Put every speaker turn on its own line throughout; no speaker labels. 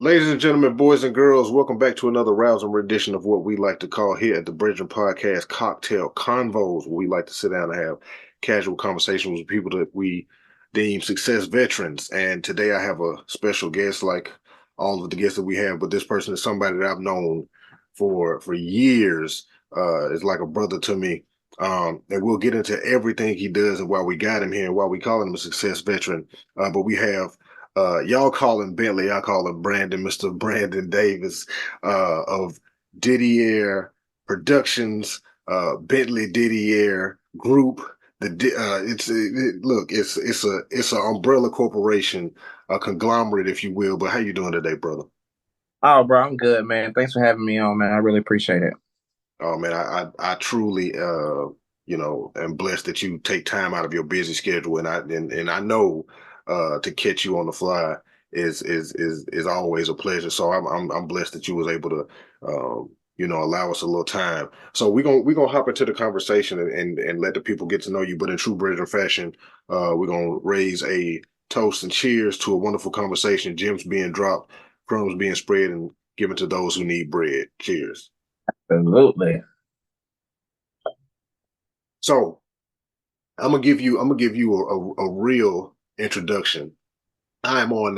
Ladies and gentlemen, boys and girls, welcome back to another rousing rendition of what we like to call here at the BREADren Podcast Cocktail Convos, where we like to sit down and have casual conversations with people that we deem success veterans. And today I have a special guest, like all of the guests that we have, but this person is somebody that I've known for years. Is like a brother to me. And we'll get into everything he does and why we got him here and why we call him a success veteran. But we have y'all call him Bentley. I call him Brandon, Mr. Brandon Davis of Didier Productions, Bentley Didier Group. Look, it's an umbrella corporation, a conglomerate, if you will. But how you doing today, brother?
Oh, bro, I'm good, man. Thanks for having me on, man. I really appreciate it.
Oh man, I truly am blessed that you take time out of your busy schedule, and I know to catch you on the fly is always a pleasure. So I'm blessed that you was able to allow us a little time. So we're gonna hop into the conversation and let the people get to know you. But in true Bridger fashion, we're gonna raise a toast and cheers to a wonderful conversation. Gems being dropped, crumbs being spread, and given to those who need bread. Cheers.
Absolutely.
So I'm gonna give you a real introduction. I'm on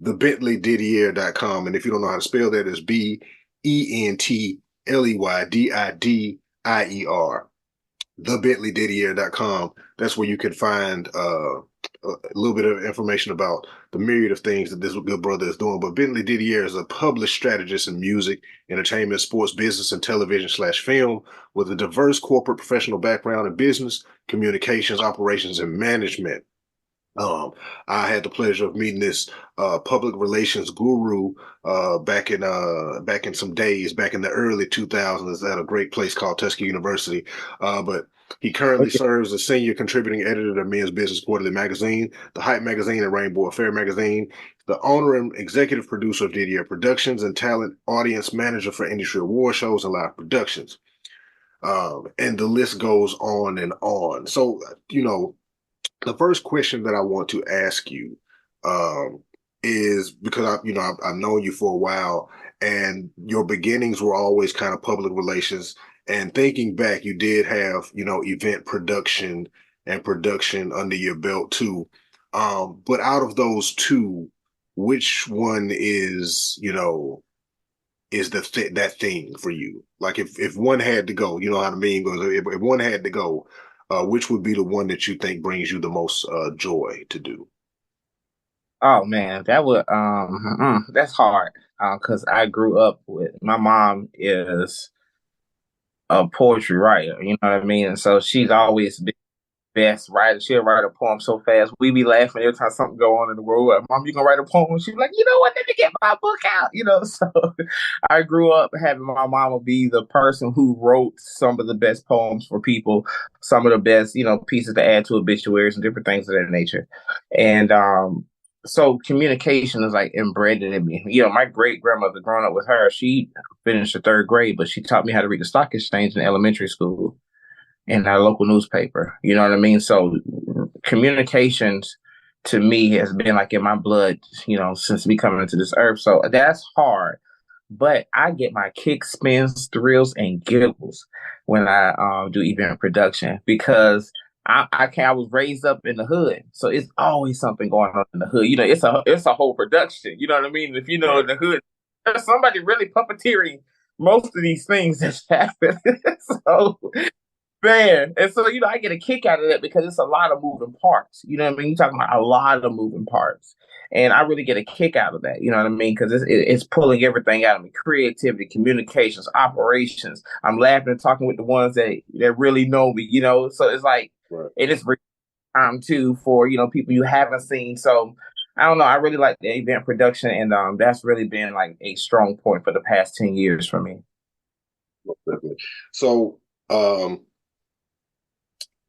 the BentleyDidier.com, and if you don't know how to spell that, it's BentleyDidier. TheBentleyDidier.com. That's where you can find a little bit of information about the myriad of things that this good brother is doing. But Bentley Didier is a published strategist in music, entertainment, sports, business, and television/film with a diverse corporate professional background in business, communications, operations, and management. Um, I had the pleasure of meeting this public relations guru back in some days, back in the early 2000s at a great place called Tuskegee University. But he currently
Okay.
serves as senior contributing editor of Men's Business Quarterly magazine, the Hype magazine, and Rainbow Affair magazine. The owner and executive producer of Didier Productions and talent audience manager for industry award shows and live productions. And the list goes on and on. So, the first question that I want to ask you um, is because I've known you for a while, and your beginnings were always kind of public relations. And thinking back, you did have event production and production under your belt too. But out of those two, which one is that thing for you? Like if one had to go, you know how the meme goes. If one had to go, which would be the one that you think brings you the most joy to do?
Oh man, that's hard. Because I grew up with my mom is a poetry writer, you know what I mean? And so she's always been best writer. She'll write a poem so fast. We be laughing every time something go on in the world. Like, Mom, you gonna write a poem? She's like, you know what? Let me get my book out. So I grew up having my mama be the person who wrote some of the best poems for people, some of the best, pieces to add to obituaries and different things of that nature. And so communication is like embedded in me. My great grandmother growing up with her, she finished the third grade, but she taught me how to read the stock exchange in elementary school in our local newspaper. You know what I mean? So communications to me has been like in my blood, since me coming into this earth. So that's hard. But I get my kicks, spins, thrills, and giggles when I do event production because I was raised up in the hood, so it's always something going on in the hood. It's a whole production. You know what I mean? If you know in
Right.
the hood, there's somebody really puppeteering most of these things that happen. So man, and so I get a kick out of that because it's a lot of moving parts. You know what I mean? You're talking about a lot of moving parts, and I really get a kick out of that. You know what I mean? Because it's pulling everything out of me: creativity, communications, operations. I'm laughing and talking with the ones that really know me. So it's like,
Right.
and it's time too for people you haven't seen. So I don't know. I really like the event production, and that's really been like a strong point for the past 10 years for me.
Definitely. So um,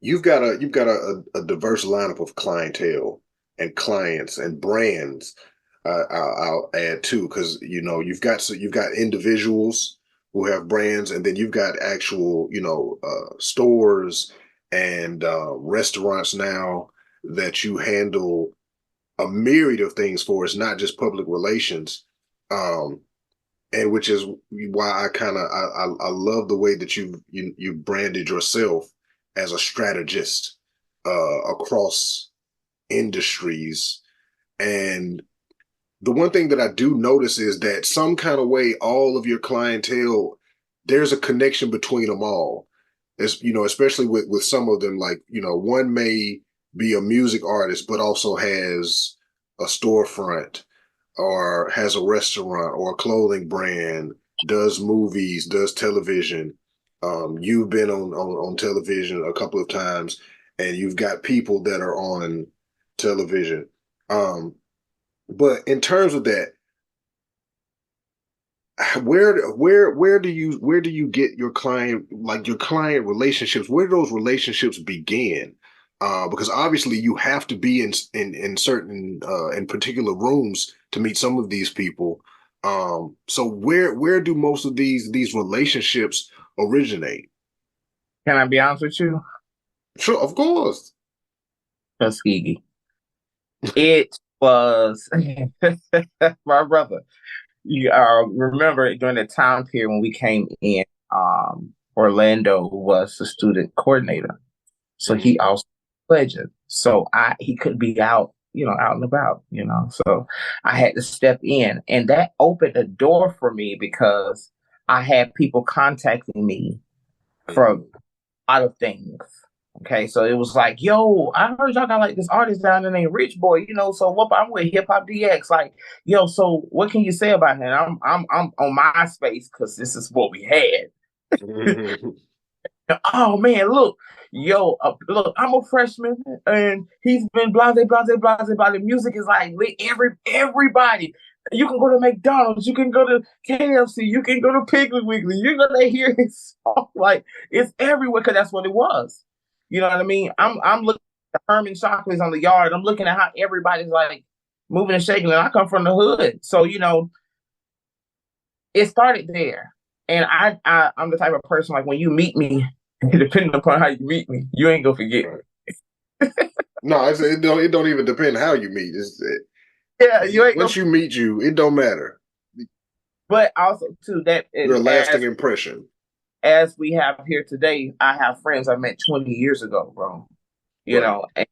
you've got a diverse lineup of clientele and clients and brands. I'll add too, because you've got individuals who have brands, and then you've got actual stores and restaurants now that you handle a myriad of things for. It's not just public relations. Um, and which is why I kind of I love the way that you branded yourself as a strategist across industries. And the one thing that I do notice is that some kind of way, all of your clientele, there's a connection between them all. As you know, especially with some of them, like one may be a music artist, but also has a storefront or has a restaurant or a clothing brand, does movies, does television. You've been on television a couple of times, and you've got people that are on television. But in terms of that, where do you get your client, like your client relationships? Where do those relationships begin? Because obviously you have to be in certain in particular rooms to meet some of these people. So where do most of these relationships originate?
Can I be honest with you?
Sure, of course.
Tuskegee. It was my brother. You remember during the time period when we came in, Orlando was the student coordinator. So
Mm-hmm.
he also legend. So he could be out, out and about, So I had to step in. And that opened a door for me because I had people contacting me from a lot of things. Okay, so it was like, yo, I heard y'all got like this artist down there named Rich Boy, so what I'm with Hip Hop DX. Like, yo, so what can you say about him? I'm on MySpace because this is what we had.
Mm-hmm.
Oh man, look, yo, look, I'm a freshman, and he's been blase, blase, blase about the music is like lit everybody. You can go to McDonald's, you can go to KFC, you can go to Piggly Wiggly. You're gonna hear his song like it's everywhere because that's what it was. You know what I mean? I'm looking at the Herman chocolates on the yard. I'm looking at how everybody's like moving and shaking. And I come from the hood, so it started there. And I'm the type of person like when you meet me, depending upon how you meet me, you ain't gonna forget.
Right. No, it don't even depend how you meet.
Yeah, you ain't gonna.
Once you meet you, it don't matter.
But also too that
You're a
and
lasting impression.
as we have here today, I have friends I met 20 years ago, bro.
Right.
And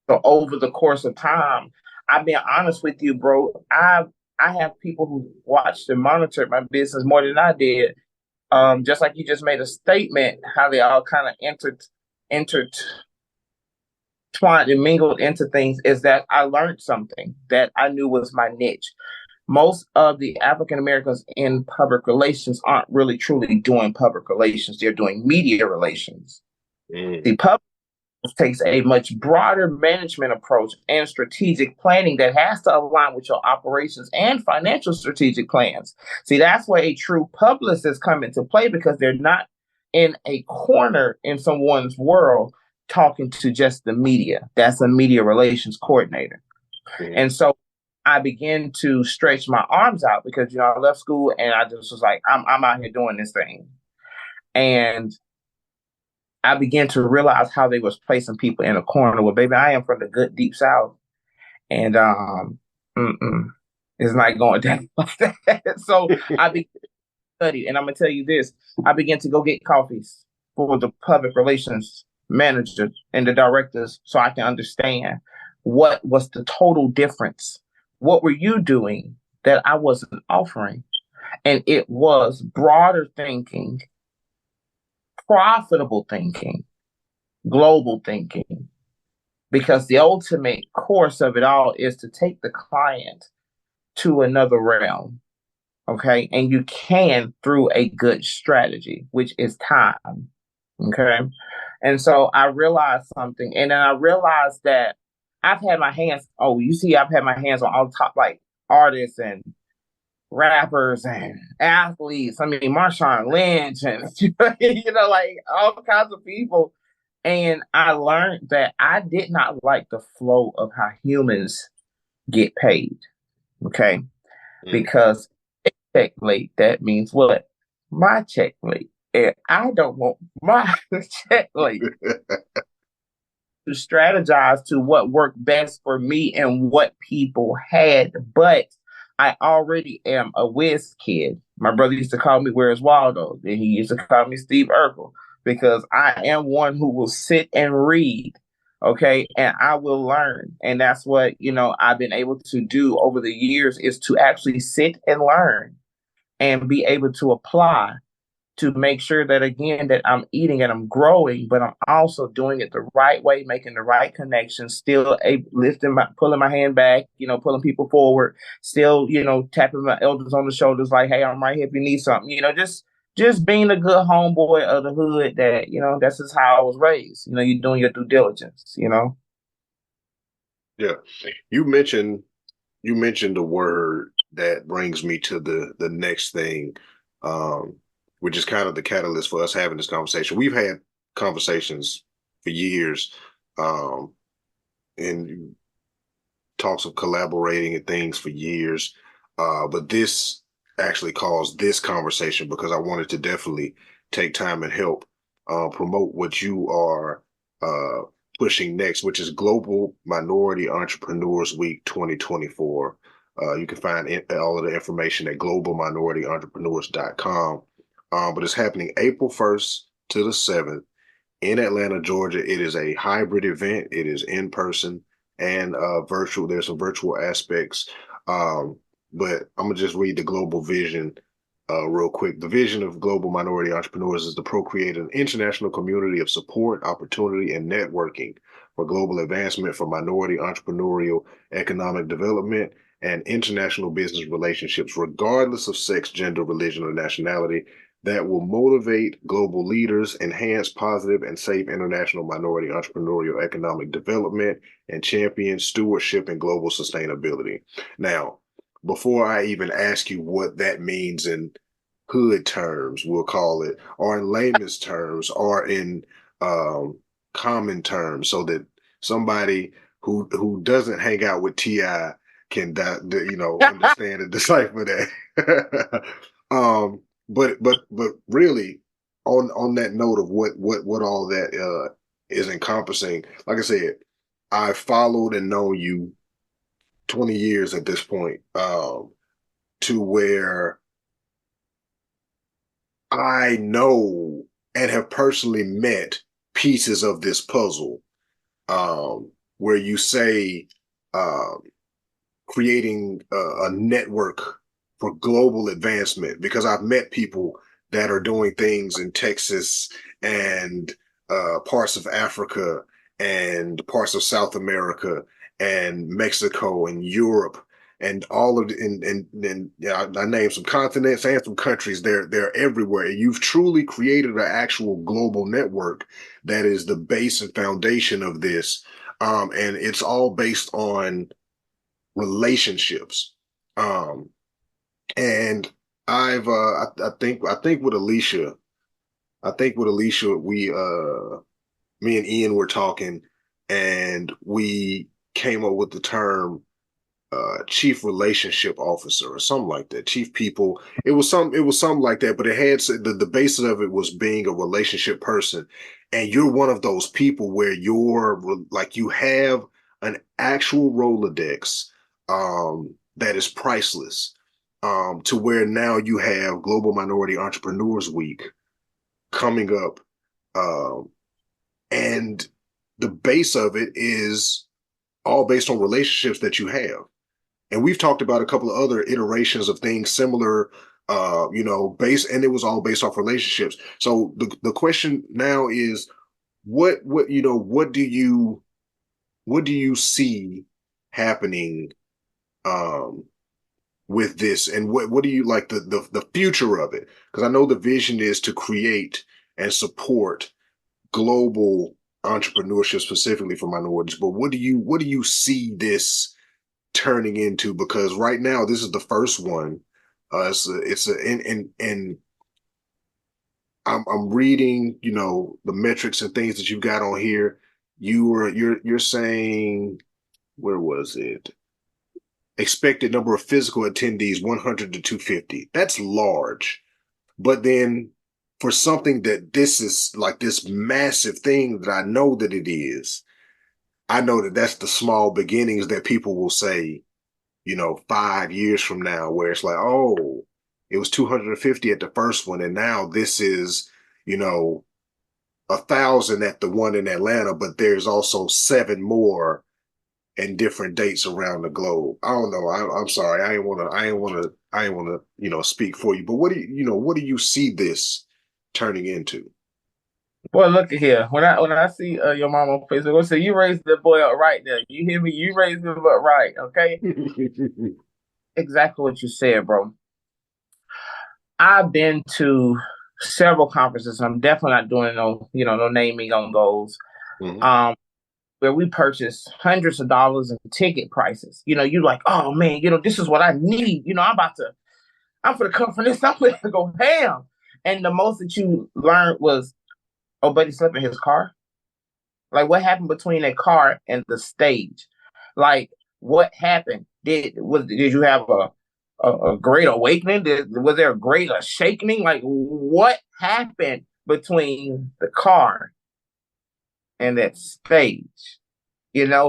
so over the course of time, I've been honest with you, bro. I have people who watched and monitored my business more than I did. Just like you just made a statement, how they all kind of entered twined and mingled into things is that I learned something that I knew was my niche. Most of the African Americans in public relations aren't really truly doing public relations. They're doing media relations.
Mm.
The public takes a much broader management approach and strategic planning that has to align with your operations and financial strategic plans. See, that's where a true publicist come into play because they're not in a corner in someone's world talking to just the media. That's a media relations coordinator.
Mm.
And so I began to stretch my arms out because I left school and I just was like, I'm out here doing this thing. And I began to realize how they was placing people in a corner. Well, baby, I am from the good deep south, and it's not going down like that. So I began to study, and I'm gonna tell you this: I began to go get coffees for the public relations manager and the directors, so I can understand what was the total difference. What were you doing that I wasn't offering? And it was broader thinking, profitable thinking, global thinking, because the ultimate course of it all is to take the client to another realm. Okay. And you can through a good strategy, which is time. Okay. And so I realized something. And then I realized that I've had my hands, I've had my hands on all the top like artists and rappers and athletes. I mean, Marshawn Lynch and, like all kinds of people. And I learned that I did not like the flow of how humans get paid. Okay.
Mm.
Because check late, that means what? My check late. And I don't want my check late to strategize to what worked best for me and what people had. But I already am a whiz kid. My brother used to call me Where's Waldo. Then he used to call me Steve Urkel because I am one who will sit and read. Okay. And I will learn. And that's what, I've been able to do over the years is to actually sit and learn and be able to apply to make sure that again that I'm eating and I'm growing, but I'm also doing it the right way, making the right connections, still pulling my hand back, pulling people forward, still, tapping my elders on the shoulders like, hey, I'm right here if you need something, just being a good homeboy of the hood that, that's just how I was raised. You're doing your due diligence.
Yeah. You mentioned you mentioned a word that brings me to the next thing, um, which is kind of the catalyst for us having this conversation. We've had conversations for years, um, and talks of collaborating and things for years. But this actually caused this conversation because I wanted to definitely take time and help promote what you are uh, pushing next, which is Global Minority Entrepreneurs Week 2024. You can find all of the information at globalminorityentrepreneurs.com. But it's happening April 1st to the 7th in Atlanta, Georgia. It is a hybrid event. It is in person and virtual. There's some virtual aspects. Um, but I'm gonna just read the global vision real quick. The vision of Global Minority Entrepreneurs is to procreate an international community of support, opportunity, and networking for global advancement for minority entrepreneurial economic development and international business relationships, regardless of sex, gender, religion, or nationality, that will motivate global leaders, enhance positive and safe international minority entrepreneurial economic development, and champion stewardship and global sustainability. Now, before I even ask you what that means in hood terms, we'll call it, or in layman's terms, or in um, common terms, so that somebody who doesn't hang out with Ti can understand and decipher that. But really, on that note of what all that is encompassing, like I said, I followed and known you 20 years at this point, to where I know and have personally met pieces of this puzzle, where you say, um, creating a network for global advancement, because I've met people that are doing things in Texas and parts of Africa and parts of South America and Mexico and Europe and all of the, and yeah, I named some continents and some countries. They're everywhere. And you've truly created an actual global network that is the base and foundation of this. And it's all based on relationships. Um, and I think with Alicia, we me and Ian were talking, and we came up with the term chief relationship officer or something like that. Chief people. It was something like that, but it had the basis of it was being a relationship person. And you're one of those people where you're like you have an actual Rolodex that is priceless. To where now you have Global Minority Entrepreneurs Week coming up, um, and the base of it is all based on relationships that you have. And we've talked about a couple of other iterations of things similar, and it was all based off relationships. So the question now is, what do you see happening um, with this, and what do you like the future of it? Because I know the vision is to create and support global entrepreneurship specifically for minorities, but what do you see this turning into? Because right now this is the first one. And I'm reading, the metrics and things that you've got on here. You're saying, where was it? Expected number of physical attendees 100 to 250. That's large. But then for something that this is like this massive thing that I know that it is, I know that that's the small beginnings that people will say, 5 years from now, where it's like, oh, it was 250 at the first one, and now this is, 1,000 at the one in Atlanta, but there's also seven more and different dates around the globe. I don't know. I'm sorry. I ain't wanna, speak for you. But what do you see this turning into?
Boy, look at here. When I see your mom on Facebook, I say you raised the boy up right there. You hear me? You raised him up right. Okay, exactly what you said, bro. I've been to several conferences. I'm definitely not doing no naming on those.
Mhm.
Where we purchase hundreds of dollars in ticket prices. You like, oh man, this is what I need. I'm for the come from this. I'm going to go ham. And the most that you learned was, oh, buddy slept in his car. Like, what happened between that car and the stage? Like, what happened? Did you have a great awakening? Was there a great shaking? Like, what happened between the car and that stage?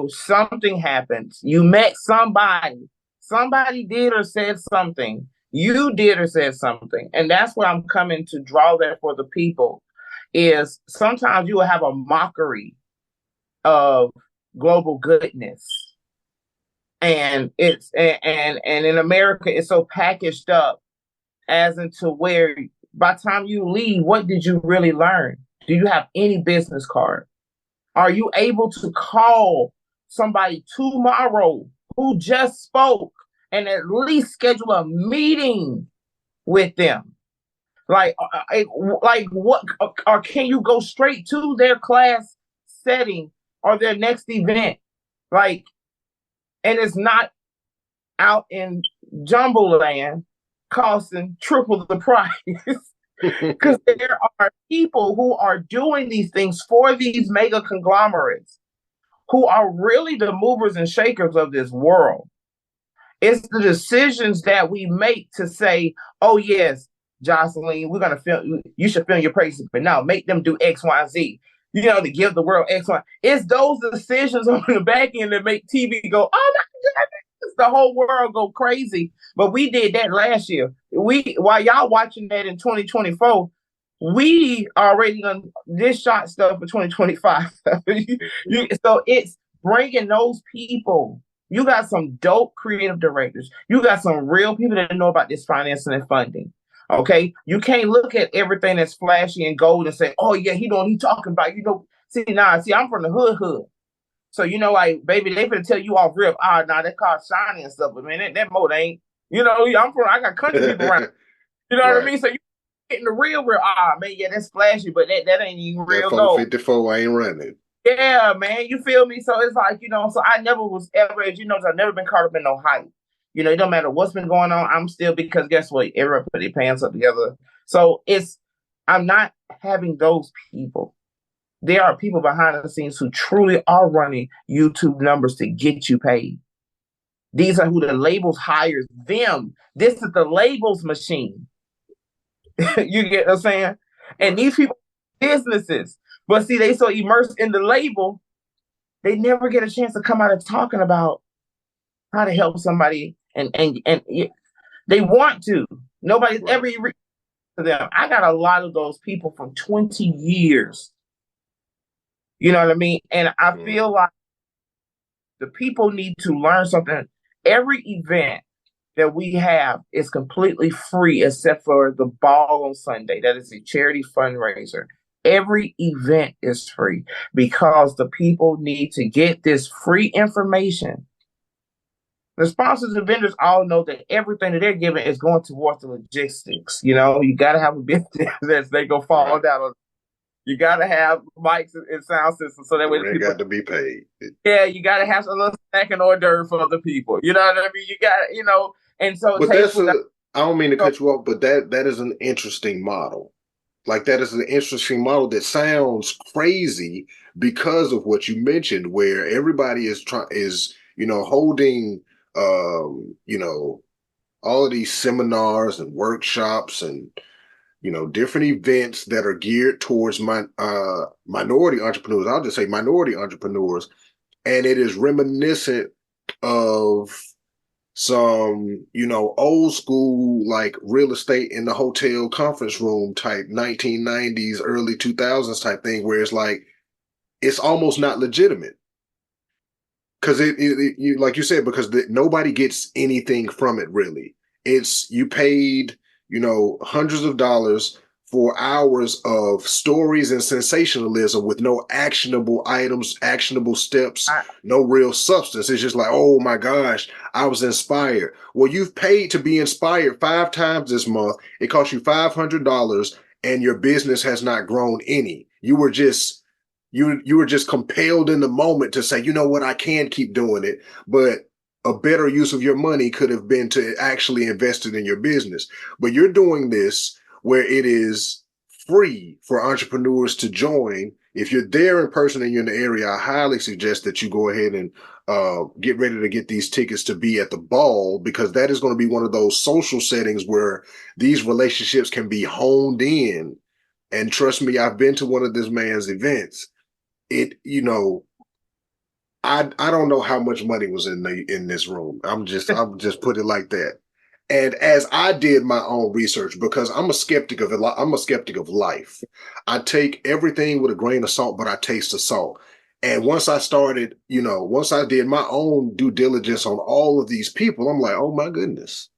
Something happens. You met somebody. Somebody did or said something. You did or said something. And that's what I'm coming to draw there for the people is sometimes you will have a mockery of global goodness. And and in America, it's so packaged up as into where by the time you leave, what did you really learn? Do you have any business card? Are you able to call somebody tomorrow who just spoke and at least schedule a meeting with them? Like what? Or can you go straight to their class setting or their next event? Like, and it's not out in Jumbo Land costing triple the price. Because there are people who are doing these things for these mega conglomerates who are really the movers and shakers of this world. It's the decisions that we make to say, oh, yes, Jocelyn, we're going to film, you should film your praises, but now make them do X, Y, Z, to give the world X, Y. It's those decisions on the back end that make TV go, oh my goodness, the whole world go crazy. But we did that last year. While y'all watching that in 2024, we already done this shot stuff for 2025. So it's bringing those people. You got some dope creative directors. You got some real people that know about this financing and funding. Okay, you can't look at everything that's flashy and gold and say, "Oh yeah, he know what he talking about." See, I'm from the hood. So like, baby, they gonna tell you off rip. That car's shiny and stuff, but man, that motor ain't. I got country people around. You know what I mean? So you getting the real. Man, yeah, that's flashy, but that ain't even
That
real gold.
454 ain't running.
Yeah, man, you feel me? So it's like, so I never was ever, as I've never been caught up in no hype. It don't matter what's been going on. I'm still, because guess what? Everyone put their pants up together. So I'm not having those people. There are people behind the scenes who truly are running YouTube numbers to get you paid. These are who the labels hires them. This is the labels machine. You get what I'm saying? And these people, businesses, but see, they so immersed in the label, they never get a chance to come out and talking about how to help somebody, and they want to. Nobody's ever reached to them. I got a lot of those people from 20 years. You know what I mean? And I feel like the people need to learn something. Every event that we have is completely free except for the ball on Sunday. That is a charity fundraiser. Every event is free because the people need to get this free information. The sponsors and vendors all know that everything that they're giving is going towards the logistics. You got to have a business that they go fall down. You got to have mics and sound systems so that way
they got to be paid.
Yeah, you got to have a little snack and hors d'oeuvre for other people. You know what I mean? You got, and so.
But I don't mean to cut you off, but that is an interesting model. Like, that is an interesting model that sounds crazy because of what you mentioned, where everybody is holding, all of these seminars and workshops and, different events that are geared towards minority entrepreneurs. I'll just say minority entrepreneurs. And it is reminiscent of some, old school like real estate in the hotel conference room type 1990s, early 2000s type thing where it's like, it's almost not legitimate. Because you like you said, because nobody gets anything from it really. It's you paid, hundreds of dollars for hours of stories and sensationalism with no actionable items, actionable steps, no real substance. It's just like, oh my gosh, I was inspired. Well, you've paid to be inspired 5 times this month. It cost you $500, and your business has not grown any. You were just compelled in the moment to say, you know what, I can keep doing it, but a better use of your money could have been to actually invest it in your business. But you're doing this where it is free for entrepreneurs to join. If you're there in person and you're in the area, I highly suggest that you go ahead and get ready to get these tickets to be at the ball, because that is going to be one of those social settings where these relationships can be honed in. And trust me, I've been to one of this man's events. I don't know how much money was in this room. I'm just put it like that. And as I did my own research, because I'm a skeptic of life. I take everything with a grain of salt, but I taste the salt. And once I started, once I did my own due diligence on all of these people, I'm like, oh my goodness.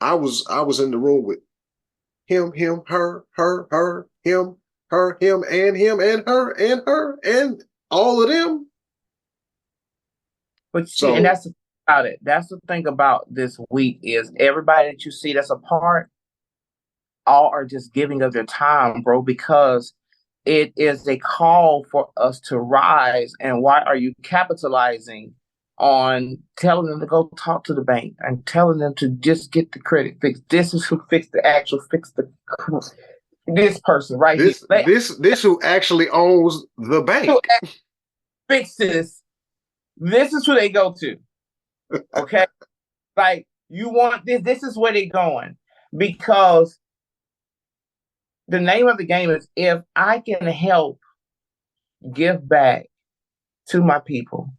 I was in the room with him, her, him, her, him, and her, and all of them.
But see, and that's the thing about it. That's the thing about this week is everybody that you see that's a part, all are just giving of their time, bro, because it is a call for us to rise. And why are you capitalizing on telling them to go talk to the bank and telling them to just get the credit fixed? This is who fix the this person right
here.
This
who actually owns the bank.
Fix this. This is who they go to. Okay? Like, you want this. This is where they're going. Because the name of the game is, if I can help give back to my people,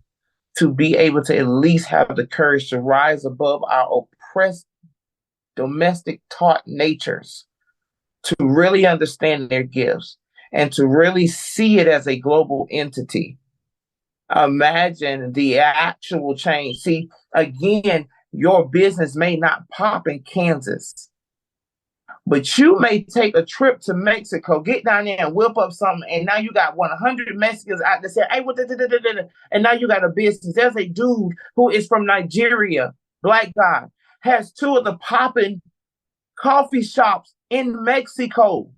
to be able to at least have the courage to rise above our oppressed, domestic taught natures, to really understand their gifts and to really see it as a global entity. Imagine the actual change. See, again, your business may not pop in Kansas, but you may take a trip to Mexico, get down there and whip up something, and now you got 100 Mexicans out there saying, hey, what, and now you got a business. There's a dude who is from Nigeria, black guy, has 2 of the popping coffee shops in Mexico.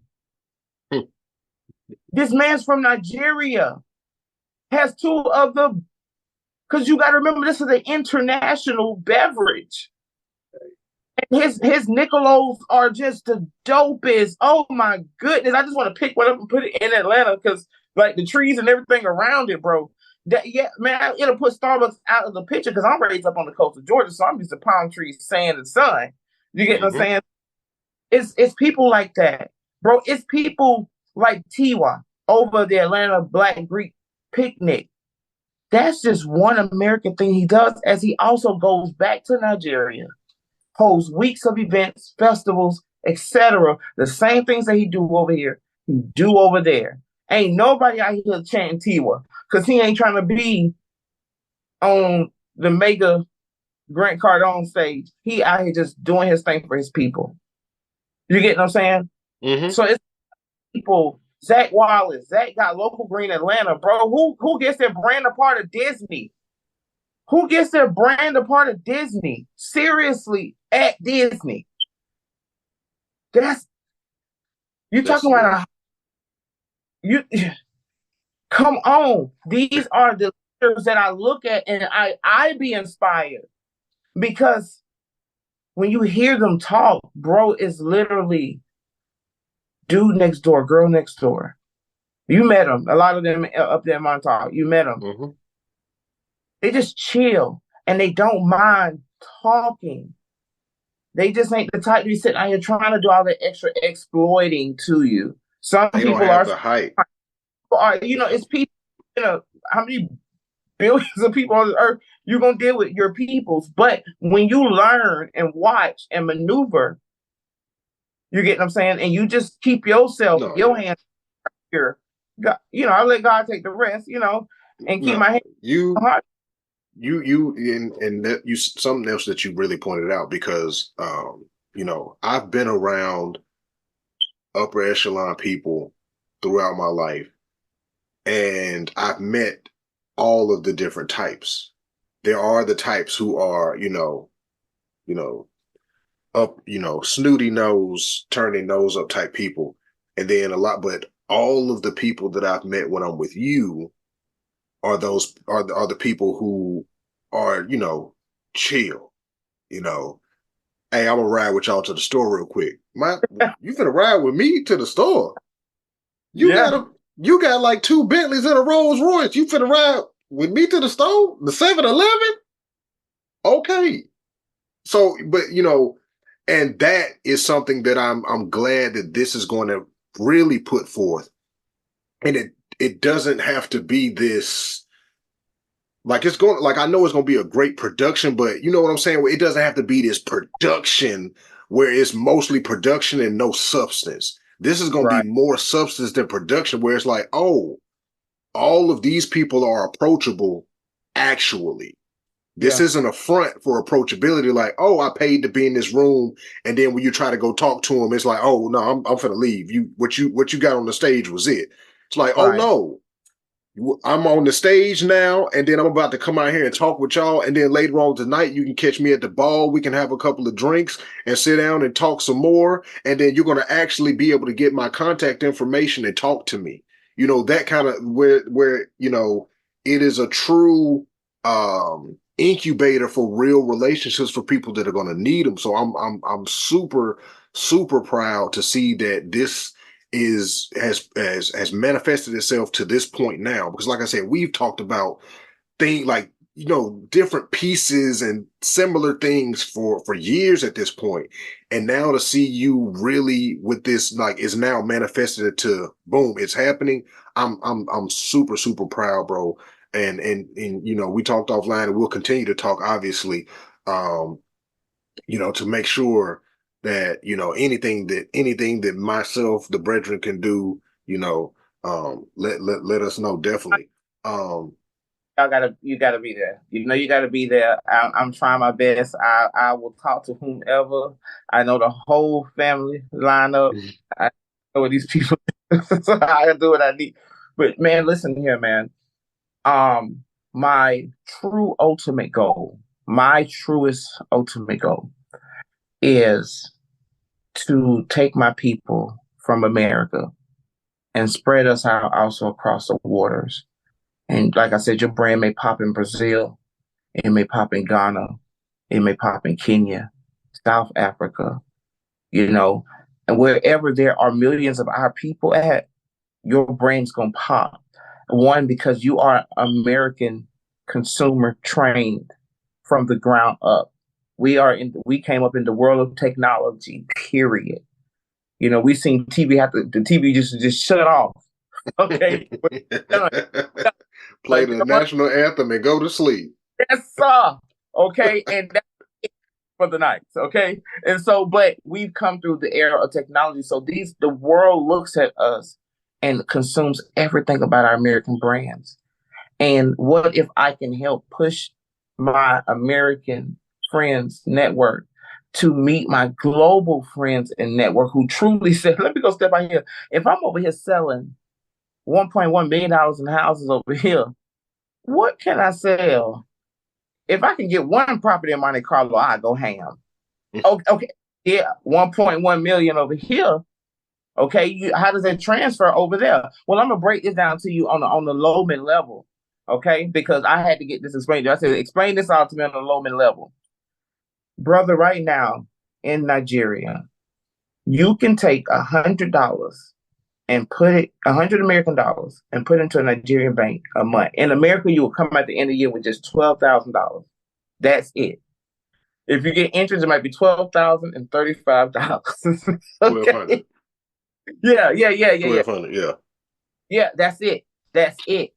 This man's from Nigeria, has 2 of the, because you got to remember, this is an international beverage. And his Nicolos are just the dopest. Oh my goodness. I just want to pick one up and put it in Atlanta, because like the trees and everything around it, bro. Yeah, man, it'll put Starbucks out of the picture, because I'm raised up on the coast of Georgia, so I'm used to palm trees, sand, and sun. You get what I'm saying? It's people like that, bro. It's people like Tiwa over the Atlanta Black Greek picnic. That's just one American thing he does, as he also goes back to Nigeria, holds weeks of events, festivals, etc. The same things that he do over here, he do over there. Ain't nobody out here chanting Tiwa, because he ain't trying to be on the mega Grant Cardone stage. He out here just doing his thing for his people. You get what I'm saying?
Mm-hmm.
So it's people. Zach Wallace, Zach got Local Green Atlanta, bro. Who gets their brand a part of Disney? Who gets their brand a part of Disney? Seriously, at Disney. You're talking about you. Come on. These are the leaders that I look at and I be inspired, because when you hear them talk, bro, it's literally dude next door, girl next door. You met them. A lot of them up there in Montauk. You met them.
Mm-hmm.
They just chill and they don't mind talking. They just ain't the type to be sitting out here trying to do all the extra exploiting to you. Some
they
people
don't have the hype.
It's people, how many billions of people on the earth. You're gonna deal with your peoples. But when you learn and watch and maneuver, you get what I'm saying, and you just keep yourself,
No,
your
yeah.
hands here. I let God take the rest, and keep my
No,
hands on heart.
and that you something else that you really pointed out because I've been around upper echelon people throughout my life, and I've met all of the different types. There are the types who are, you know, up, snooty nose, turning nose up type people. And then but all of the people that I've met when I'm with you are the people who are, chill, you know. Hey, I'm gonna ride with y'all to the store real quick. You finna ride with me to the store? You got
Yeah,
a, you got like two Bentleys and a Rolls Royce. You finna ride with me to the store? The 7-Eleven? Okay. So, but and that is something that I'm glad that this is going to really put forth. And it doesn't have to be this like it's going like I know it's going to be a great production, but you know what I'm saying? It doesn't have to be this production where it's mostly production and no substance. This is going to
right.
be more substance than production where it's like, oh, all of these people are approachable actually. This
Yeah,
isn't a front for approachability. Like, oh, I paid to be in this room, and then when you try to go talk to them, it's like, oh no, I'm finna leave. What you got on the stage was it. It's like, oh
right.
no, I'm on the stage now, and then I'm about to come out here and talk with y'all, and then later on tonight you can catch me at the ball. We can have a couple of drinks and sit down and talk some more, and then you're gonna actually be able to get my contact information and talk to me. That kind of where it is a true incubator for real relationships for people that are going to need them. So I'm super super proud to see that this is has manifested itself to this point now, because like I said, we've talked about things like different pieces and similar things for years at this point, and now to see you really with this like is now manifested to boom, it's happening. I'm super super proud, bro. And we talked offline, and we'll continue to talk obviously, um to make sure that anything that myself, the brethren, can do, let us know definitely. um
You gotta be there. You gotta be there. I'm trying my best. I will talk to whomever. I know the whole family lineup. I know what these people, so I do what I need. But man, listen here, man. My true ultimate goal, my truest ultimate goal is to take my people from America and spread us out also across the waters. And like I said, your brand may pop in Brazil, it may pop in Ghana, it may pop in Kenya, South Africa, and wherever there are millions of our people at, your brand's gonna pop. One, because you are American consumer trained from the ground up. We came up in the world of technology, period. We seen TV the TV just shut off. Okay.
Play the national anthem and go to sleep.
Yes, sir. Okay. And that's it for the night. Okay. And so, but we've come through the era of technology. So the world looks at us and consumes everything about our American brands. And what if I can help push my American friends network to meet my global friends and network who truly said, let me go step out here. If I'm over here selling $1.1 million in houses over here, what can I sell? If I can get one property in Monte Carlo, I go ham. Okay, yeah, 1.1 million over here. Okay, how does that transfer over there? Well, I'm gonna break this down to you on the low mid level. Okay, because I had to get this explained. I said, explain this out to me on the low mid level, brother. Right now in Nigeria, you can take $100 and put it $100 American and put it into a Nigerian bank a month. In America, you will come at the end of the year with just $12,000. That's it. If you get interest, it might be $12,035.
1200.
Okay. Yeah.
1200. Yeah.
Yeah, that's it. That's it.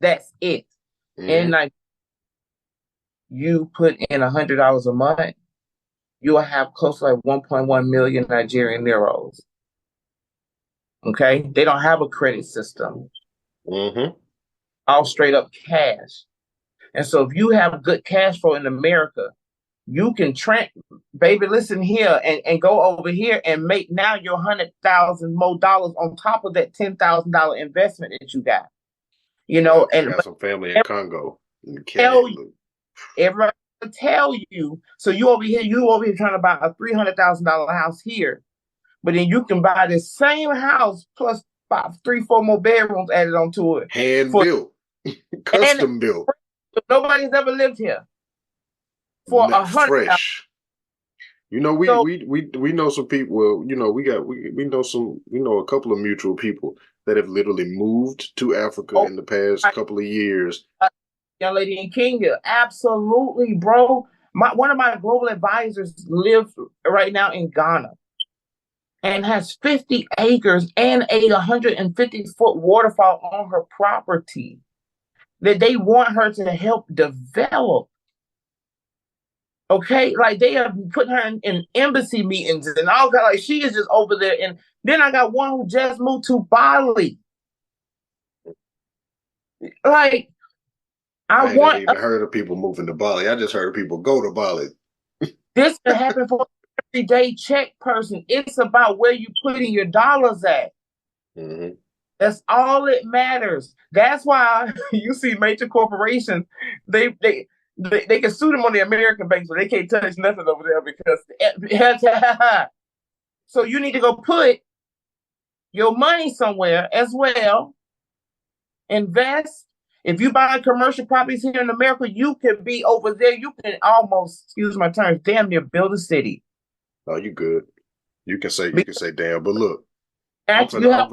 That's it. in
Mm-hmm.
Nigeria, you put in $100 a month, you'll have close to like 1.1 million Nigerian euros. Okay, they don't have a credit system,
Mm-hmm.
all straight up cash. And so if you have good cash flow in America, you can baby, listen here and go over here and make now your 100,000 more dollars on top of that $10,000 investment that you got. You know,
I
and
got
but
some family in Congo.
tell you,
Look,
everybody will tell you. So you over here trying to buy a $300,000 house here, but then you can buy the same house plus about 3, 4 more bedrooms added onto it
hand
for
built,
and
custom built,
nobody's ever lived here for 100,000.
fresh. You know, we
So
we we we know some people. Well, you know, we know a couple of mutual people that have literally moved to Africa
oh,
in the past
my
couple of years.
young lady in Kenya, absolutely, bro. One of my global advisors lives right now in Ghana and has 50 acres and a 150-foot waterfall on her property that they want her to help develop. Okay, like they have put her in embassy meetings and all that. Like she is just over there. And then I got one who just moved to Bali. Like I
I ain't never
want
even heard of people moving to Bali. I just heard of people go to Bali.
this to happen for an everyday check person. It's about where you putting your dollars at.
Mm-hmm.
That's all it matters. That's why you see major corporations, they they they can sue them on the American banks, but they can't touch nothing over there because so you need to go put your money somewhere as well. Invest. If you buy commercial properties here in America, you can be over there. You can almost, excuse my terms, damn near build a city.
Oh, you good? You can
Because
say damn. But look, I'm
that
finna.
you help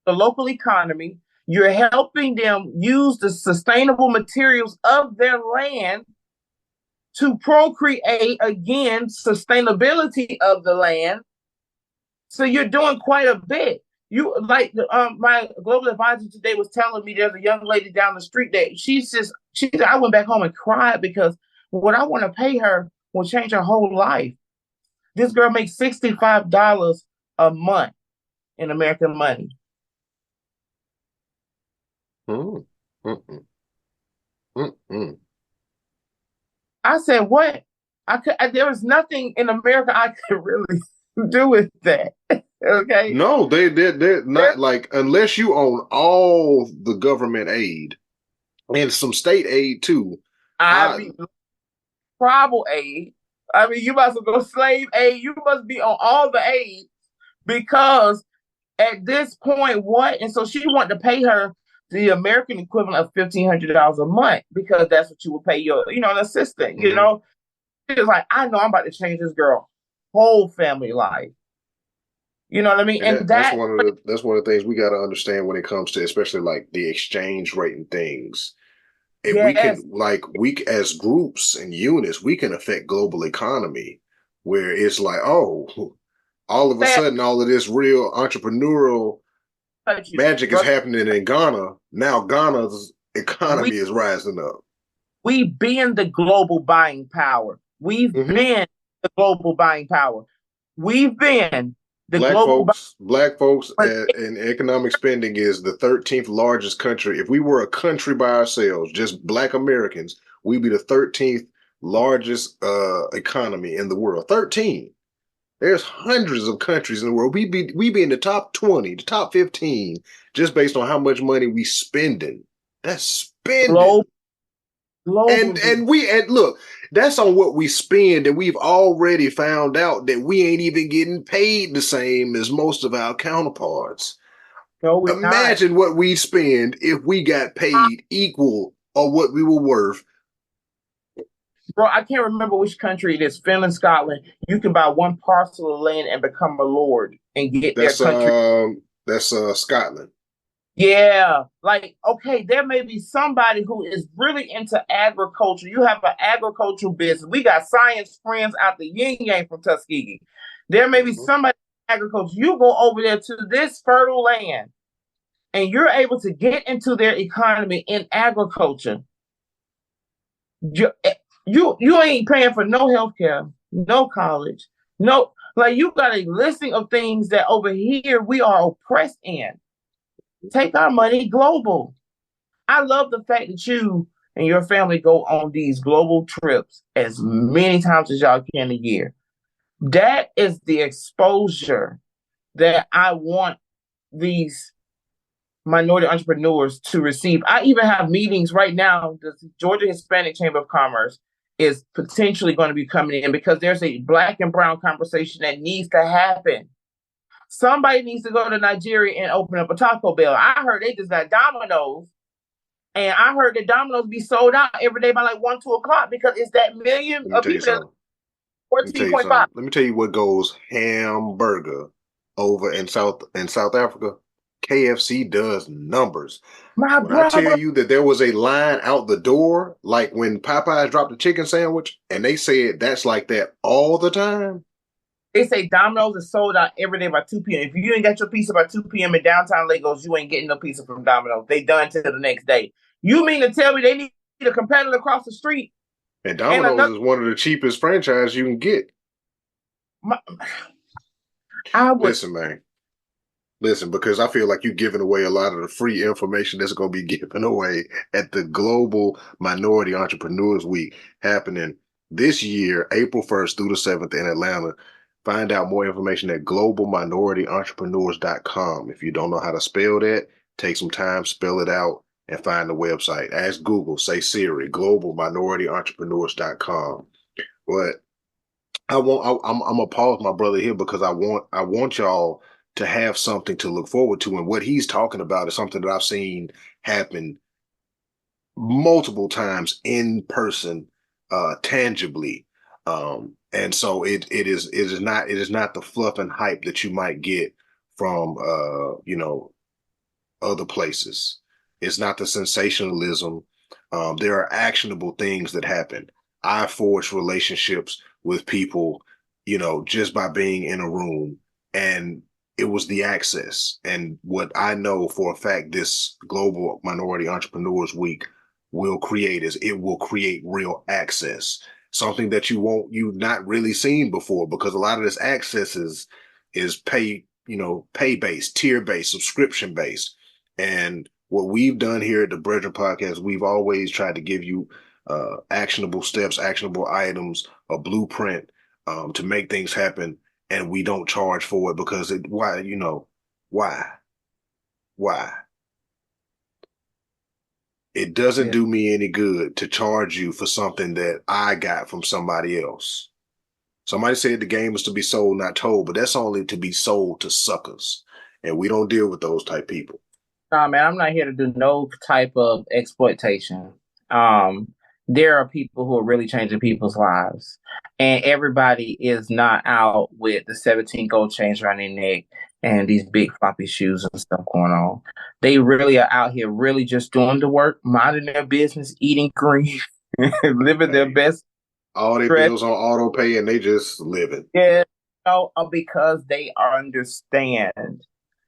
the local economy. You're helping them use the sustainable materials of their land to procreate again sustainability of the land. So you're doing quite a bit. You like my global advisor today was telling me there's a young lady down the street that I went back home and cried because what I want to pay her will change her whole life. This girl makes $65 a month in American money.
Mm, mm, mm, mm.
I said, "What? There was nothing in America I could really do with that." Okay,
No, they're not like unless you own all the government aid and some state aid too.
I
I
mean, tribal aid. I mean, you must go slave aid. You must be on all the aid because at this point, what? And so she wanted to pay her the American equivalent of $1,500 a month because that's what you would pay your, an assistant.
mhm.
She was like, I know I'm about to change this girl whole family life. You know what I mean?
And
And
that's one of the things we got to understand when it comes to especially like the exchange rate and things. If we
yes,
can like we as groups and units, we can affect global economy where it's like, oh, all of a
that
sudden all of this real entrepreneurial
touch you,
magic is
brother.
happening in Ghana. Now Ghana's
We
economy is rising up.
we've been the global buying power. We've
Hmm.
been the global buying power. We've been the global
Black folks
buying.
in economic spending is the 13th largest country. If we were a country by ourselves, just black Americans, we'd be the 13th largest economy in the world. 13. There's hundreds of countries in the world. We be in the top 20, the top 15, just based on how much money we spending. That's spending.
Global, globally.
And look, that's on what we spend, and we've already found out that we ain't even getting paid the same as most of our counterparts.
No, we're not.
Imagine what we spend if we got paid equal or what we were worth.
Bro, I can't remember which country it is, Finland, Scotland. You can buy one parcel of land and become a lord and get their
That's
country.
Scotland.
Yeah, like okay, there may be somebody who is really into agriculture. You have an agricultural business. We got science friends out the yin yang from Tuskegee. There may be
Mm-hmm.
somebody in agriculture. You go over there to this fertile land and you're able to get into their economy in agriculture, you you ain't paying for no health care, no college, no, like, you got a listing of things that over here we are oppressed in. Take our money global. I love the fact that you and your family go on these global trips as many times as y'all can a year. That is the exposure that I want these minority entrepreneurs to receive. I even have meetings right now. The Georgia Hispanic Chamber of Commerce is potentially going to be coming in because there's a black and brown conversation that needs to happen. Somebody needs to go to Nigeria and open up a Taco Bell. I heard they just got Domino's, and I heard that Domino's be sold out every day by like 1, 2 o'clock because it's that million
Let me
of
tell you
people that
something. Let me tell you
14.5.
something. Let me tell you what goes hamburger over in South Africa. KFC does numbers.
My
When I tell
brother,
you that there was a line out the door, like when Popeyes dropped the chicken sandwich, and they said that's like that all the time.
they say Domino's is sold out every day by 2 p.m. If you ain't got your pizza by 2 p.m. in downtown Lagos, you ain't getting no pizza from Domino's. They done till the next day. You mean to tell me they need a competitor across the street
And
and
Domino's
another?
is one of the cheapest franchises you can get.
My, I would.
Listen, man. Listen, because I feel like you're giving away a lot of the free information that's going to be given away at the Global Minority Entrepreneurs Week happening this year, April 1st through the 7th in Atlanta. Find out more information at globalminorityentrepreneurs.com. If you don't know how to spell that, take some time, spell it out, and find the website. Ask Google, say Siri, globalminorityentrepreneurs.com. But I'm gonna pause my brother here because I want y'all to have something to look forward to, and what he's talking about is something that I've seen happen multiple times in person, tangibly. And so it is not the fluff and hype that you might get from other places. It's not the sensationalism. There are actionable things that happen. I forged relationships with people, just by being in a room, and it was the access. And what I know for a fact this Global Minority Entrepreneurs Week will create is it will create real access, something that you've not really seen before, because a lot of this access is pay based, tier based, subscription based. And what we've done here at the BREADren Podcast, we've always tried to give you actionable steps, actionable items, a blueprint to make things happen, and we don't charge for it because why? Why? It doesn't
Yeah.
do me any good to charge you for something that I got from somebody else. Somebody said the game is to be sold, not told, but that's only to be sold to suckers. And we don't deal with those type people.
Nah, man, I'm not here to do no type of exploitation. Um, there are people who are really changing people's lives, and everybody is not out with the 17 gold chains around their neck and these big floppy shoes and stuff going on. They really are out here, really just doing the work, minding their business, eating green, living their
Hey,
best
all their
stress.
bills on auto pay and they just living.
Yeah, because they understand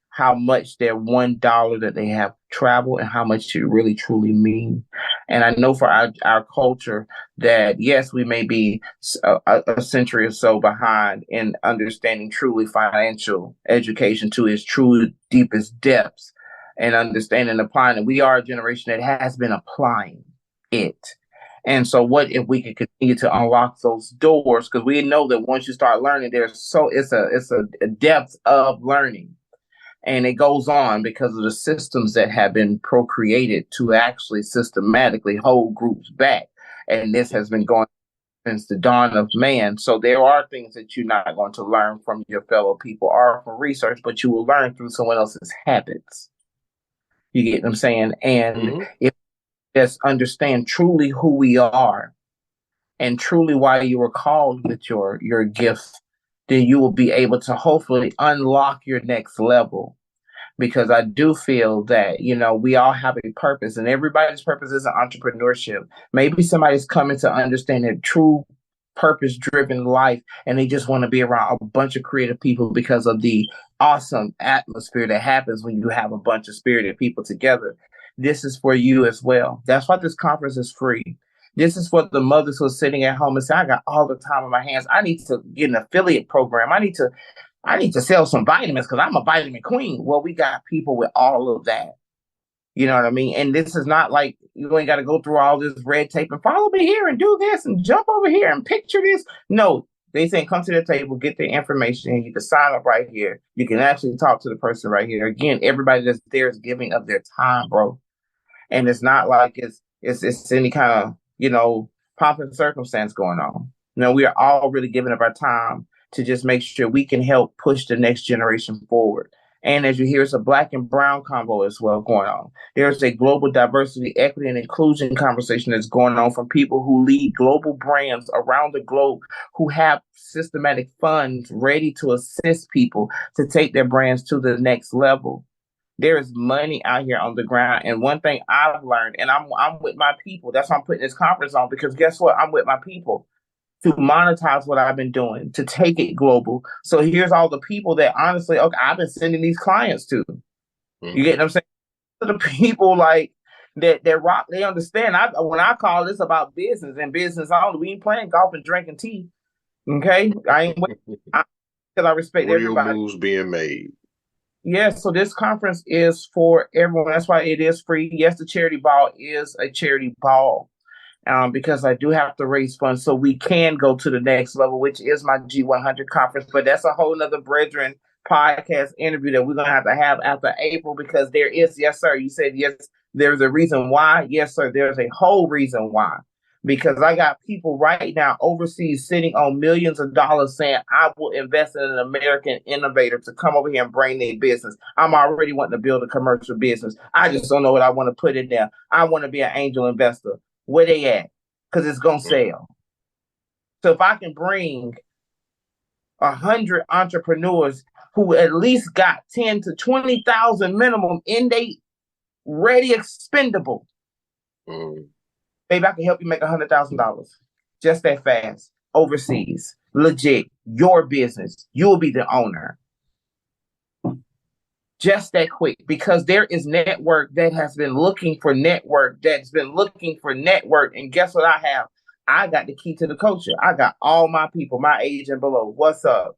how much their $1 that they have traveled and how much it really truly mean. And I know for our culture that yes, we may be a century or so behind in understanding truly financial education to its true deepest depths and understanding and applying it. We are a generation that has been applying it. And so, what if we could continue to unlock those doors? Because we know that once you start learning, it's a depth of learning, and it goes on because of the systems that have been procreated to actually systematically hold groups back. And this has been going since the dawn of man. So there are things that you're not going to learn from your fellow people or from research, but you will learn through someone else's habits. You get what I'm saying? And
Mm-hmm.
if you just understand truly who we are and truly why you were called with your gifts, then you will be able to hopefully unlock your next level, because I do feel that, we all have a purpose, and everybody's purpose isn't entrepreneurship. Maybe somebody's coming to understand their true purpose-driven life, and they just want to be around a bunch of creative people because of the awesome atmosphere that happens when you have a bunch of spirited people together. This is for you as well. That's why this conference is free. This is for the mothers who are sitting at home and say, I got all the time on my hands. I need to get an affiliate program. I need to sell some vitamins because I'm a vitamin queen. Well, we got people with all of that. You know what I mean? And this is not like you ain't got to go through all this red tape and follow me here and do this and jump over here and picture this. No, they say come to the table, get the information, and you can sign up right here. You can actually talk to the person right here. Again, everybody that's there is giving of their time, bro. And it's not like it's any kind of, pomp and circumstance going on. We are all really giving up our time to just make sure we can help push the next generation forward. And as you hear, it's a black and brown convo as well going on. There's a global diversity, equity, and inclusion conversation that's going on from people who lead global brands around the globe who have systematic funds ready to assist people to take their brands to the next level. There is money out here on the ground. And one thing I've learned, and I'm with my people, that's why I'm putting this conference on, because guess what? I'm with my people to monetize what I've been doing, to take it global. So here's all the people that honestly, okay, I've been sending these clients to. You get what I'm saying? To the people like that rock, they understand. When I call this about business and business only, we ain't playing golf and drinking tea. Okay? I ain't because I respect
Real
everybody.
moves being made.
Yes, so this conference is for everyone. That's why it is free. Yes, the charity ball is a charity ball. Because I do have to raise funds so we can go to the next level, which is my G100 conference. But that's a whole nother BREADren podcast interview that we're going to have after April, because there is, yes, sir, you said yes, there's a reason why. Yes, sir, there's a whole reason why. Because I got people right now overseas sitting on millions of dollars saying, I will invest in an American innovator to come over here and bring their business. I'm already wanting to build a commercial business. I just don't know what I want to put in there. I want to be an angel investor. Where they at? Because it's going to sell. So if I can bring 100 entrepreneurs who at least got 10 to 20,000 minimum in they ready expendable, maybe I can help you make $100,000 just that fast overseas. Legit, your business. You will be the owner. Just that quick, because there is network that has been looking for network, and guess what I have? I got the key to the culture. I got all my people, my age and below. What's up?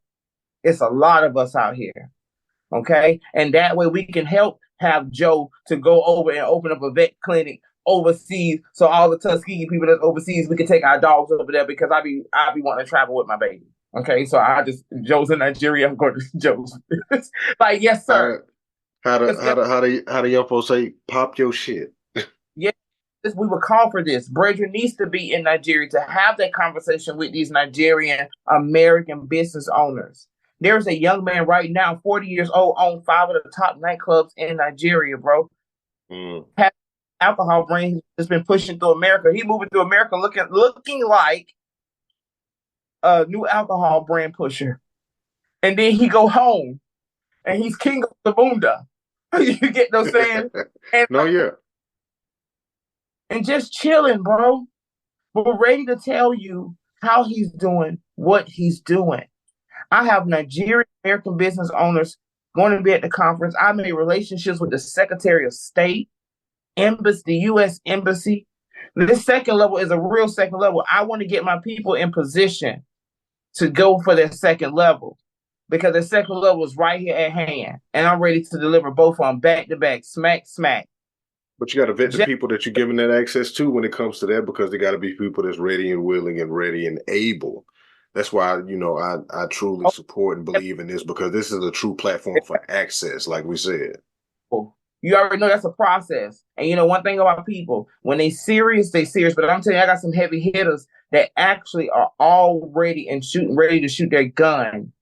It's a lot of us out here, okay? And that way we can help have Joe to go over and open up a vet clinic overseas, so all the Tuskegee people that's overseas, we can take our dogs over there, because I be wanting to travel with my baby. Okay, so Joe's in Nigeria, I'm going to Joe's. Like, yes, sir.
How the young folks say, pop your shit.
Yes, we would call for this. BREADren needs to be in Nigeria to have that conversation with these Nigerian American business owners. There's a young man right now, 40 years old, owns 5 of the top nightclubs in Nigeria, bro. Has alcohol brand has been pushing through America. He moving through America looking like a new alcohol brand pusher. And then he go home and he's king of the boonda. You get what I'm saying? And just chilling, bro. We're ready to tell you how he's doing, what he's doing. I have Nigerian American business owners going to be at the conference. I made relationships with the Secretary of State, Embassy, the U.S. Embassy. This second level is a real second level. I want to get my people in position to go for their second level, because the second level is right here at hand. And I'm ready to deliver both on back to back, smack.
But you got to vet the people that you're giving that access to when it comes to that, because they got to be people that's ready and willing and ready and able. That's why, I truly support and believe in this, because this is a true platform for access, like we said.
You already know that's a process. And one thing about people, when they serious, they serious. But I'm telling you, I got some heavy hitters that actually are all ready and ready to shoot their gun,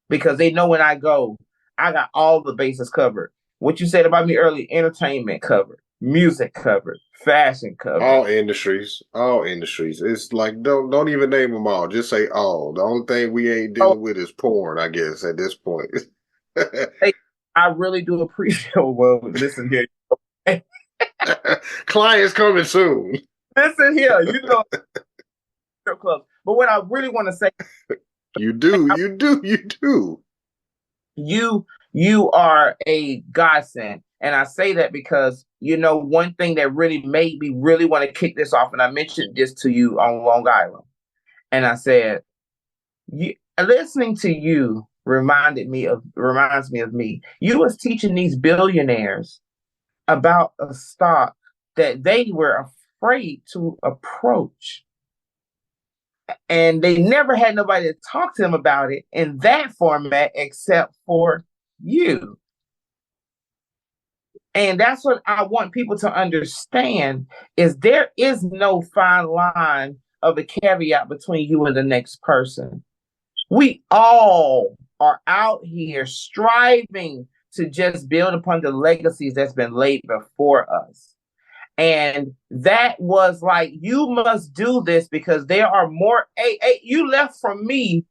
because they know when I go, I got all the bases covered. What you said about me earlier, entertainment covered, music covered, fashion covered.
All industries. It's like, don't even name them all. Just say all. The only thing we ain't dealing with is porn, I guess, at this point.
Hey, I really do appreciate. Well, listen here.
Clients coming soon.
Listen here, strip clubs. But what I really want to say,
You do, you do, you do.
you are a godsend. And I say that because, one thing that really made me really want to kick this off, and I mentioned this to you on Long Island. And I said, listening to you reminds me of me. You was teaching these billionaires about a stock that they were afraid to approach. And they never had nobody to talk to them about it in that format except for you. And that's what I want people to understand is there is no fine line of a caveat between you and the next person. We all are out here striving to just build upon the legacies that's been laid before us. And that was like, you must do this because there are more. You left from me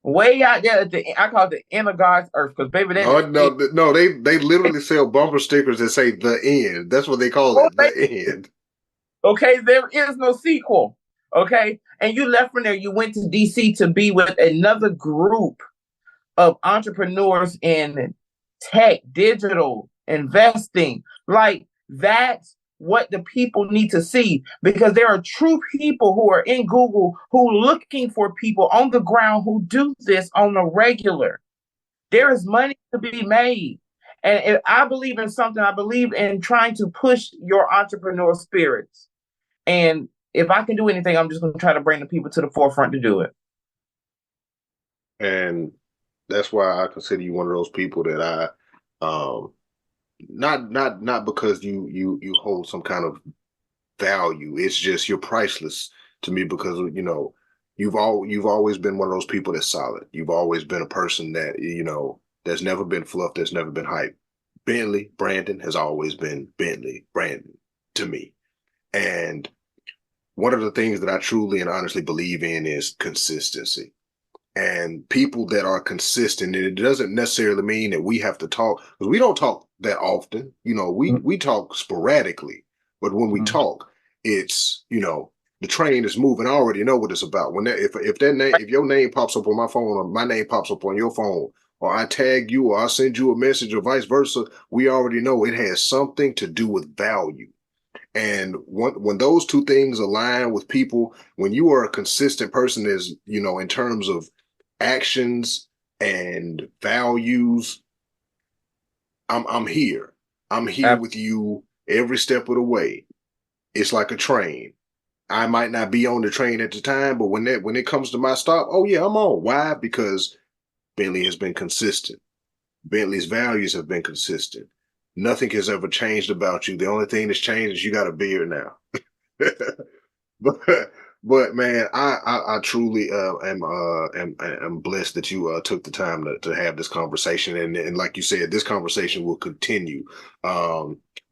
way out there at I call it the inner God's earth because baby, that
No,
is
no,
it.
no. They literally sell bumper stickers that say "the end." That's what they call it, the end.
Okay, there is no sequel. Okay, and you left from there. You went to DC to be with another group of entrepreneurs in tech, digital, investing. Like that's what the people need to see because there are true people who are in Google who are looking for people on the ground who do this on a regular. There is money to be made. And if I believe in something, I believe in trying to push your entrepreneur spirits. And if I can do anything, I'm just going to try to bring the people to the forefront to do it.
And that's why I consider you one of those people that not because you hold some kind of value. It's just you're priceless to me because you've always been one of those people that's solid. You've always been a person that that's never been fluff, that's never been hype. Bentley Brandon has always been Bentley Brandon to me. And one of the things that I truly and honestly believe in is consistency. And people that are consistent, and it doesn't necessarily mean that we have to talk because we don't talk that often. We talk sporadically, but when we talk, it's the train is moving. I already know what it's about. When if your name pops up on my phone or my name pops up on your phone, or I tag you or I send you a message or vice versa, we already know it has something to do with value. And when those two things align with people, when you are a consistent person, is in terms of actions and values, I'm here. I'm here with you every step of the way. It's like a train. I might not be on the train at the time, but when it comes to my stop, oh yeah, I'm on. Why? Because Bentley has been consistent. Bentley's values have been consistent. Nothing has ever changed about you. The only thing that's changed is you got a beard now. but but man, I truly am blessed that you took the time to have this conversation, and like you said, this conversation will continue.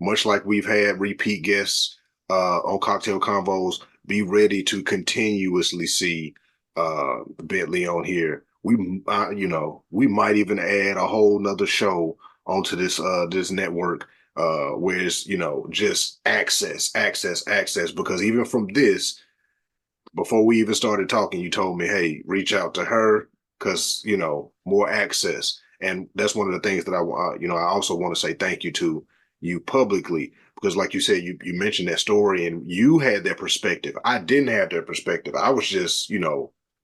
Much like we've had repeat guests on Cocktail Convos, be ready to continuously see Bentley on here. We might even add a whole nother show onto this network where it's just access because even from this, before we even started talking, you told me, hey, reach out to her because more access. And that's one of the things that I also want to say thank you to you publicly because like you said, you mentioned that story and you had that perspective. I didn't have that perspective. I was just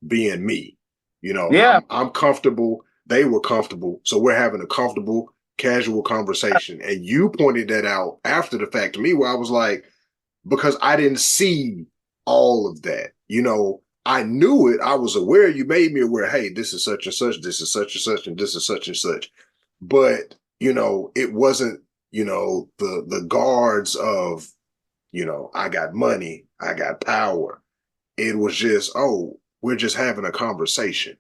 being me.
Yeah.
I'm comfortable, they were comfortable, so we're having a comfortable casual conversation. And you pointed that out after the fact to me where I was like, because I didn't see all of that. I knew it. I was aware. You made me aware. Hey, this is such and such. This is such and such, and this is such and such. But it wasn't. The guards of. I got money. I got power. It was just we're just having a conversation,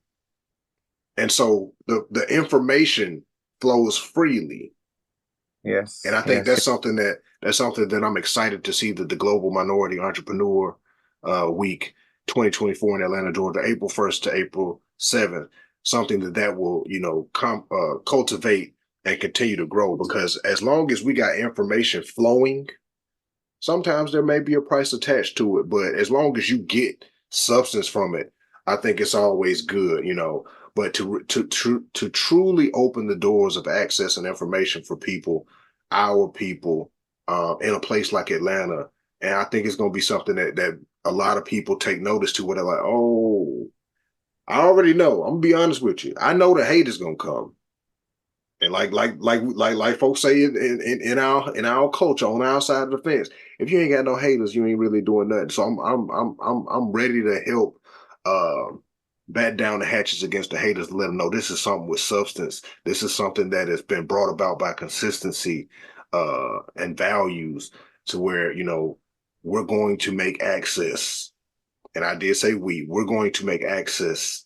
and so the information flows freely.
Yes.
And I think
Yes.
that's something that I'm excited to see that the Global Minority Entrepreneur Week 2024 in Atlanta, Georgia, April 1st to April 7th, something that will, cultivate and continue to grow because as long as we got information flowing, sometimes there may be a price attached to it, but as long as you get substance from it, I think it's always good, But to truly open the doors of access and information for people, our people, in a place like Atlanta, and I think it's going to be something that a lot of people take notice to, where they're like, oh, I already know. I'm gonna be honest with you. I know the hate is gonna come. And like folks say in our culture, on our side of the fence, if you ain't got no haters, you ain't really doing nothing. So I'm ready to help bat down the hatches against the haters, to let them know this is something with substance. This is something that has been brought about by consistency and values, to where we're going to make access, and I did say we're going to make access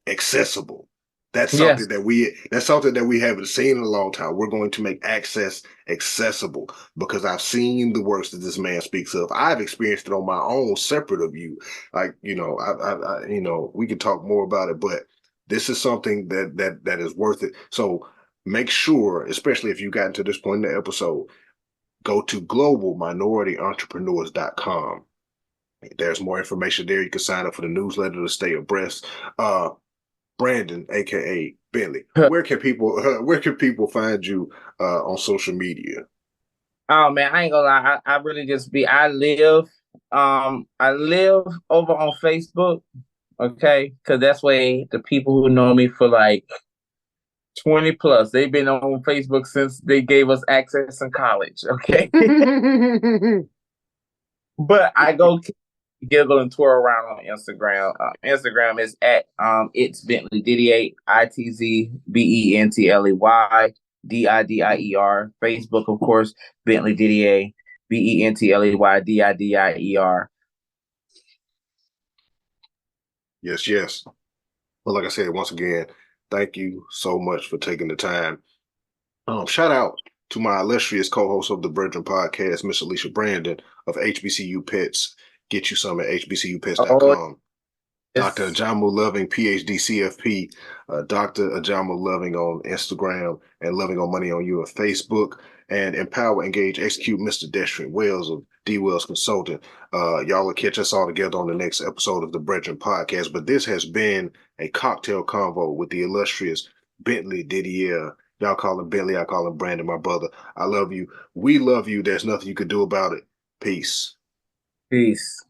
accessible.
Yes.
That's something that we haven't seen in a long time. We're going to make access accessible, because I've seen the works that this man speaks of. I've experienced it on my own, separate of you. Like, we could talk more about it, but this is something that is worth it. So make sure, especially if you got to this point in the episode, go to globalminorityentrepreneurs.com. There's more information there. You can sign up for the newsletter to stay abreast. Brandon, aka Bentley, where can people find you on social media?
Oh man, I ain't gonna lie. I really just be. I live over on Facebook. Okay, because that's way the people who know me for like 20 plus. They've been on Facebook since they gave us access in college. Okay, but I go giggle and twirl around on Instagram. Instagram is at it's Bentley Didier, ITZBentley Didier. Facebook, of course, Bentley Didier, BENTLEYDIDIER.
Yes, yes. Well, like I said, once again, thank you so much for taking the time. Shout out to my illustrious co-host of the BREADren podcast, Miss Alicia Brandon of HBCU Pets. Get you some at
Oh,
hbcupets.com. Dr.
it's
Ajamu Loving, PhD CFP, Dr. Ajamu Loving on Instagram, and Loving on Money on You on Facebook, and Empower, Engage, Execute, Mr. Destrian Wells of D Wells Consulting. Y'all will catch us all together on the next episode of the BREADren Podcast. But this has been a cocktail convo with the illustrious Bentley Didier. Y'all call him Bentley, I call him Brandon, my brother. I love you. We love you. There's nothing you could do about it. Peace.
peace.